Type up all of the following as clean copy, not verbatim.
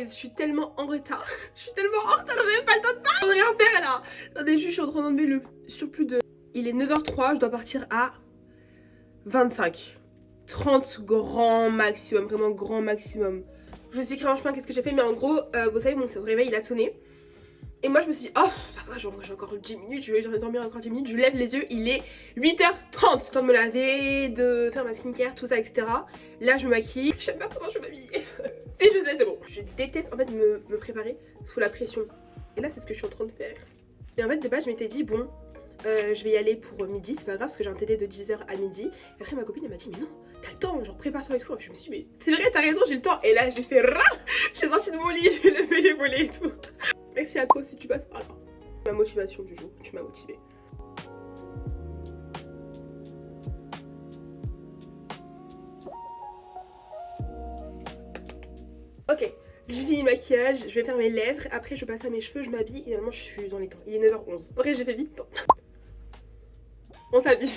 je suis tellement en retard. Je suis tellement en retard, j'ai même pas le temps de rien faire là. Attendez, je suis en train d'enlever le surplus de... Il est 9h03, je dois partir à 25. 30 grand maximum, vraiment grand maximum. Je sais franchement qu'est-ce que j'ai fait, mais en gros, vous savez, mon réveil il a sonné. Et moi je me suis dit, oh ça va, j'ai encore 10 minutes, je vais dormir encore 10 minutes. Je lève les yeux, il est 8h30. Temps de me laver, de faire ma skincare, tout ça, etc. Là je me maquille. Je sais pas comment je vais m'habiller. Si je sais, c'est bon. Je déteste en fait me préparer sous la pression. Et là c'est ce que je suis en train de faire. Et en fait de base je m'étais dit, bon, je vais y aller pour midi, c'est pas grave parce que j'ai un TD de 10h à midi. Et après ma copine elle m'a dit, mais non, t'as le temps, genre prépare-toi et tout. Je me suis dit, mais c'est vrai, t'as raison, j'ai le temps. Et là j'ai fait ra. Je suis sortie de mon lit, j'ai levé les volets et tout. Merci à toi si tu passes par là. Ma motivation du jour, tu m'as motivée. Ok, j'ai fini le maquillage, je vais faire mes lèvres, après je passe à mes cheveux, je m'habille et finalement je suis dans les temps. Il est 9h11. En vrai j'ai fait vite. On s'habille.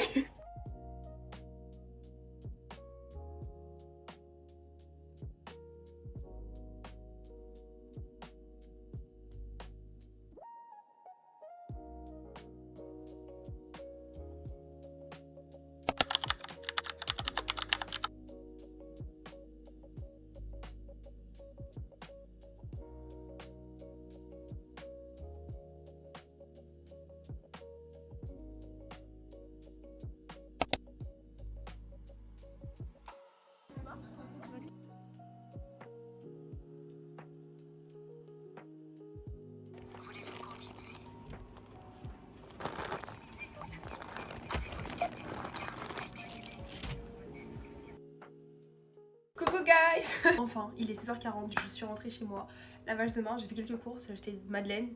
Coucou guys. Enfin, il est 16h40, je suis rentrée chez moi. Lavage de main, j'ai fait quelques courses, j'ai acheté madeleine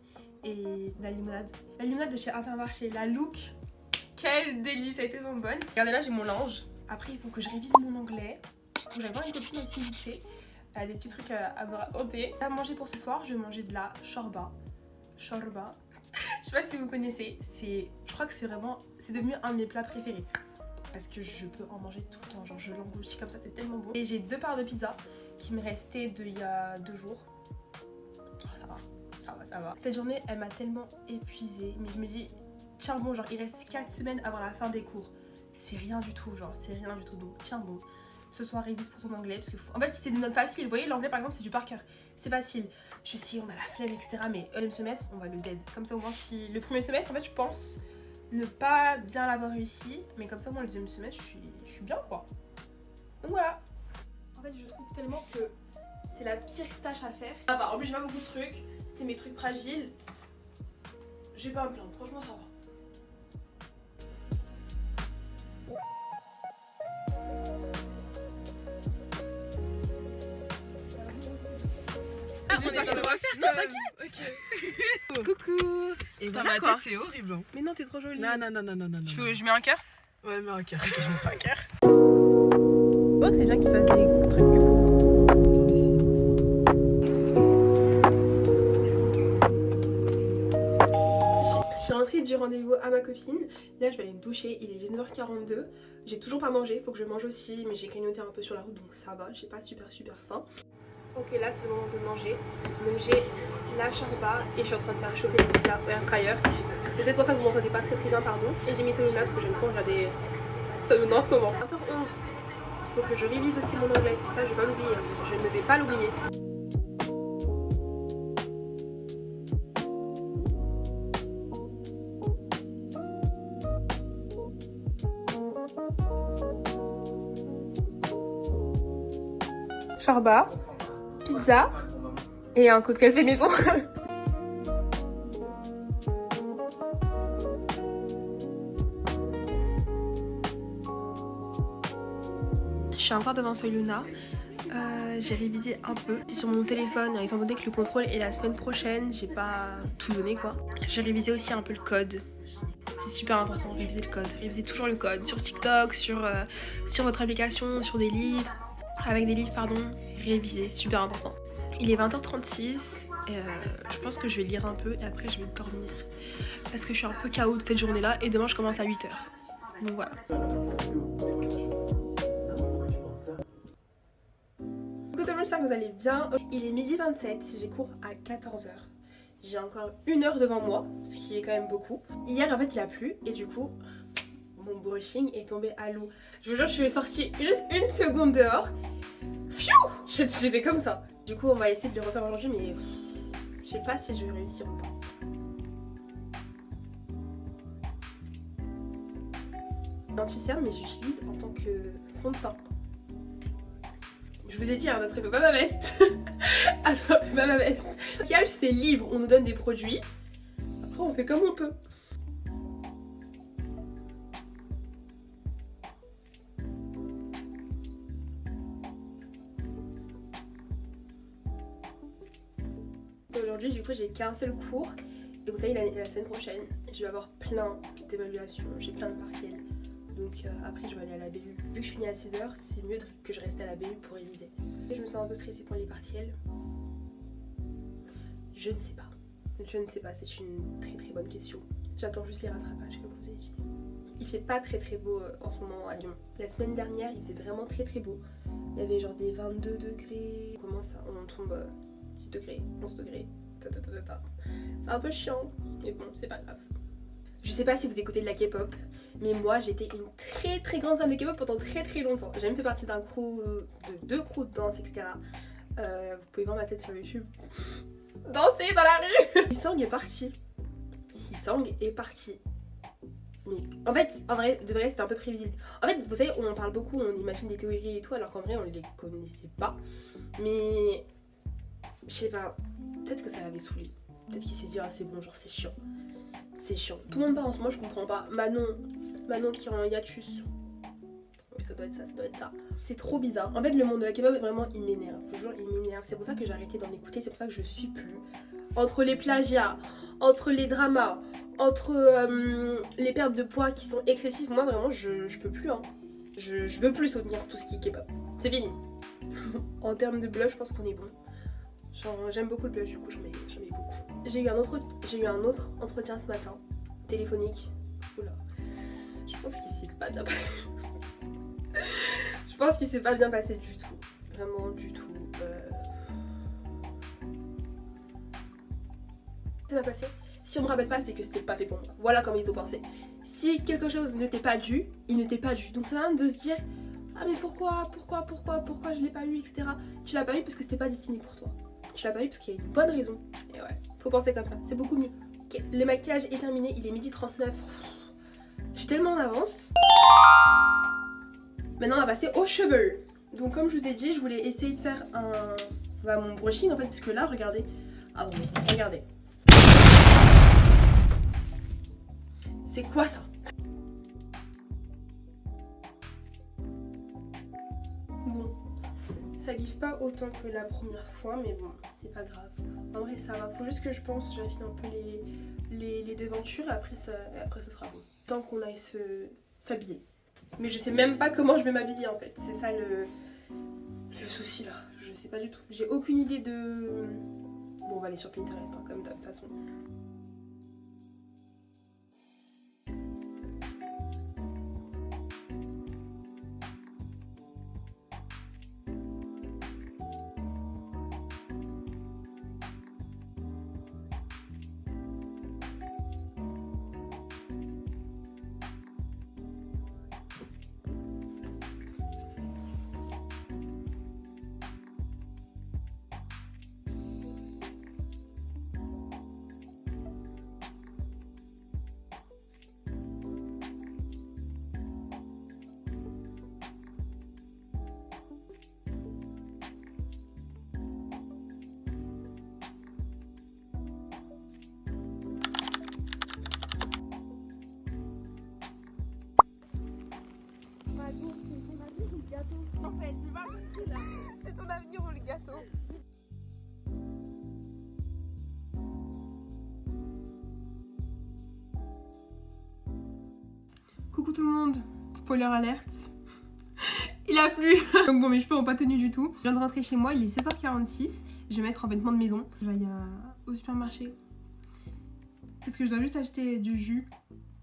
et de la limonade. La limonade de chez Intermarché, la Look. Quel délice, elle était vraiment bonne. Regardez là, j'ai mon linge. Après, il faut que je révise mon anglais. Faut que j'aille voir une copine aussi vite fait. Elle a des petits trucs à me raconter. À manger pour ce soir, je vais manger de la shorba. Shorba. Je sais pas si vous connaissez, je crois que c'est devenu un de mes plats préférés. Parce que je peux en manger tout le temps, genre je l'engloutis comme ça, c'est tellement bon. Et j'ai 2 parts de pizza qui me restaient il y a 2 jours. Oh, ça va. Cette journée, elle m'a tellement épuisée, mais je me dis, tiens bon, genre il reste 4 semaines avant la fin des cours. C'est rien du tout, genre c'est rien du tout, donc tiens bon. Ce soir, révise pour ton anglais, parce que en fait c'est des notes faciles, vous voyez l'anglais par exemple c'est du par cœur, c'est facile. Je sais, on a la flemme etc, mais le deuxième semestre on va le dead. Comme ça au moins si le premier semestre en fait je pense ne pas bien l'avoir réussi, mais comme ça moi le deuxième semestre je suis bien quoi. Donc voilà. En fait je trouve tellement que c'est la pire tâche à faire. Ça va, en plus j'ai pas beaucoup de trucs, c'était mes trucs fragiles. J'ai pas à me plaindre, franchement ça va. On est pas faire non, t'inquiète. Coucou. Et voilà quoi. C'est horrible. Hein. Mais non, t'es trop jolie. Non. Je mets un cœur. Ouais, mais un cœur. Ok, je mets un cœur. Je crois que c'est bien qu'il fasse des trucs que pour. Je suis rentrée du rendez-vous à ma copine. Là, je vais aller me doucher. Il est 19h42. J'ai toujours pas mangé. Faut que je mange aussi. Mais j'ai grignoté un peu sur la route. Donc ça va. J'ai pas super faim. Ok, là, c'est le moment de manger. Donc j'ai la shorba. Et je suis en train de faire chauffer les pizzas au air fryer. C'est peut-être pour ça que vous m'entendez pas très bien, pardon. Et j'ai mis Soluna parce que j'aime trop regarder Soluna en ce moment. 20h11. Il faut que je révise aussi mon anglais. Ça, je vais pas l'oublier. Je ne vais pas l'oublier. Shorba, pizza et un cocktail fait maison. Je suis encore devant Soluna. J'ai révisé un peu. C'est sur mon téléphone, étant donné que le contrôle est la semaine prochaine, j'ai pas tout donné quoi. J'ai révisé aussi un peu le code. C'est super important, réviser le code. Réviser toujours le code sur TikTok, sur votre application, sur des livres. Avec des livres, pardon. Réviser, super important. Il est 20h36. Je pense que je vais lire un peu et après je vais dormir. Parce que je suis un peu KO toute cette journée-là et demain je commence à 8h. Donc voilà. Coucou tout le le monde, j'espère que vous allez bien. Il est 12h27, j'ai cours à 14h. J'ai encore 1 heure devant moi, ce qui est quand même beaucoup. Hier en fait il a plu et du coup mon brushing est tombé à l'eau. Je vous jure, je suis sortie juste 1 seconde dehors. Pfiou, j'étais comme ça. Du coup on va essayer de le refaire aujourd'hui mais je sais pas si je vais réussir ou pas. Anti-cerne mais j'utilise en tant que fond de teint. Je vous ai dit, n'attrapez pas ma veste. Attrapez pas ma veste. Le maquillage c'est libre, on nous donne des produits. Après on fait comme on peut. Aujourd'hui du coup j'ai qu'un seul cours. Et vous savez la semaine prochaine je vais avoir plein d'évaluations, j'ai plein de partiels. Donc après je vais aller à la BU. Vu que je finis à 16h, c'est mieux que je reste à la BU pour réviser. Et je me sens un peu stressée pour les partiels. Je ne sais pas. Je ne sais pas, c'est une très très bonne question. J'attends juste les rattrapages comme je vous ai dit. Il fait pas très très beau en ce moment à Lyon. La semaine dernière il faisait vraiment très très beau. Il y avait genre des 22 degrés. Comment ça? On tombe 10 degrés, 11 degrés. C'est un peu chiant, mais bon, c'est pas grave. Je sais pas si vous écoutez de la K-pop, mais moi j'étais une très très grande fan de K-pop pendant très très longtemps. J'ai même fait partie d'un crew, de 2 crews de danse, etc. Vous pouvez voir ma tête sur YouTube. Danser dans la rue. Hee-sang est parti. Hee-sang est parti. Mais en fait, en vrai, de vrai, c'était un peu prévisible. En fait, vous savez, on en parle beaucoup, on imagine des théories et tout, alors qu'en vrai, on les connaissait pas. Mais je sais pas, peut-être que ça l'avait saoulé. Peut-être qu'il s'est dit, ah c'est bon, genre c'est chiant. C'est chiant. Tout le monde part en ce moment, je comprends pas. Manon qui est en hiatus. Ça doit être ça, ça doit être ça. C'est trop bizarre. En fait, le monde de la K-pop, vraiment, il m'énerve. Toujours, il m'énerve. C'est pour ça que j'ai arrêté d'en écouter. C'est pour ça que je suis plus. Entre les plagiats, entre les dramas, entre les pertes de poids qui sont excessives, moi, vraiment, je peux plus. Hein. Je veux plus soutenir tout ce qui est K-pop. C'est fini. En termes de blush, je pense qu'on est bon. J'aime beaucoup le blush, du coup, j'en mets beaucoup. J'ai eu un autre entretien ce matin, téléphonique. Oula. Je pense qu'il s'est pas bien passé. Je pense qu'il s'est pas bien passé du tout. Vraiment du tout. Ça m'a passé. Si on me rappelle pas, c'est que c'était pas fait pour moi. Voilà comment il faut penser. Si quelque chose ne t'est pas dû, il ne t'est pas dû. Donc ça sert à rien de se dire ah mais pourquoi je l'ai pas eu, etc. Tu l'as pas eu parce que c'était pas destiné pour toi. Tu l'as pas eu parce qu'il y a une bonne raison. Et ouais, faut penser comme ça, c'est beaucoup mieux. Okay. Le maquillage est terminé, il est 12h39. Je suis tellement en avance. Maintenant on va passer aux cheveux. Donc comme je vous ai dit, je voulais essayer de faire mon brushing en fait, parce que là, regardez. Attendez, regardez. C'est quoi ça? Bon, ça gifle pas autant que la première fois, mais bon, c'est pas grave. En vrai, ça va. Faut juste que je pense, j'affine un peu les devantures et après ça sera bon. Tant qu'on aille s'habiller. Mais je sais même pas comment je vais m'habiller en fait. C'est ça le souci là. Je sais pas du tout. J'ai aucune idée de... Bon, on va aller sur Pinterest hein, comme de toute façon. En fait, j'ai pas compris là. C'est ton avenir ou le gâteau? Coucou tout le monde, spoiler alerte. Il a plu. Donc bon, mes cheveux n'ont pas tenu du tout. Je viens de rentrer chez moi, il est 16h46. Je vais mettre en vêtements de maison. Je vais aller au supermarché. Parce que je dois juste acheter du jus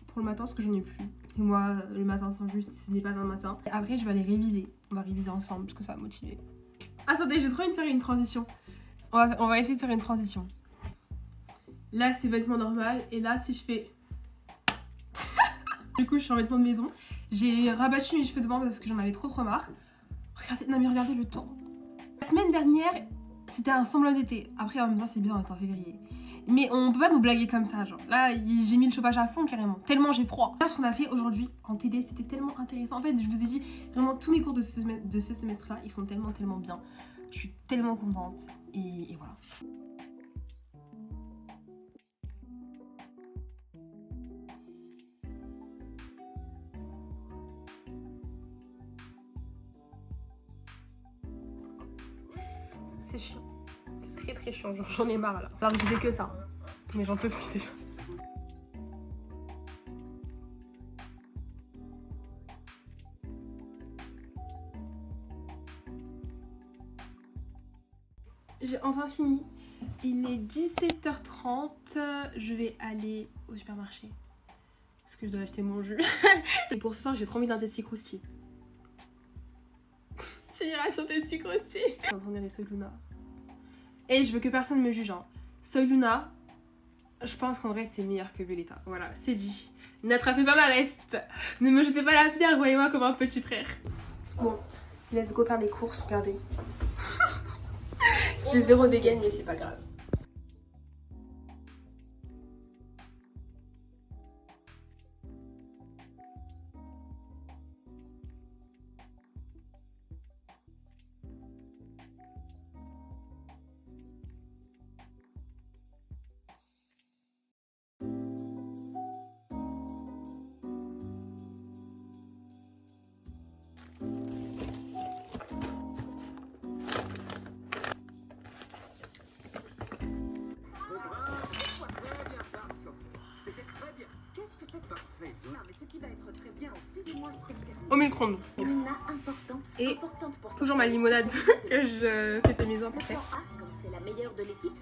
pour le matin parce que j'en ai plus. Et moi, le matin sans jus, ce n'est pas un matin. Et après, je vais aller réviser. On va réviser ensemble parce que ça va me motiver. Attendez, j'ai trop envie de faire une transition. On va essayer de faire une transition. Là, c'est vêtements normal. Et là, si je fais... Du coup, je suis en vêtements de maison. J'ai rabattu mes cheveux devant parce que j'en avais trop marre. Regardez, non mais regardez le temps. La semaine dernière, c'était un semblant d'été. Après, en même temps, c'est bien, on est en février. Mais on peut pas nous blaguer comme ça, genre. Là, j'ai mis le chauffage à fond carrément. Tellement j'ai froid. Ce qu'on a fait aujourd'hui en TD, c'était tellement intéressant. En fait, je vous ai dit, vraiment, tous mes cours de ce semestre-là, ils sont tellement bien. Je suis tellement contente. Et voilà. C'est chiant. C'est très chiant. Genre, j'en ai marre là. Alors que je fais que ça. Mais j'en peux plus déjà. J'ai enfin fini. Il est 17h30. Je vais aller au supermarché. Parce que je dois acheter mon jus. Et pour ce soir, j'ai trop envie d'un Testi Crousti. Génération Testi Crousti. Je suis en train de regarder Soy Luna. Et je veux que personne me juge. Hein. Soy Luna, je pense qu'en vrai, c'est meilleur que Violetta. Voilà, c'est dit. N'attrapez pas ma veste. Ne me jetez pas la pierre. Voyez-moi comme un petit frère. Bon, let's go faire les courses. Regardez. J'ai zéro dégaine, mais c'est pas grave. Au micro-ondes. Et toujours ma limonade que je fais tes mises en place. C'est la meilleure de l'équipe.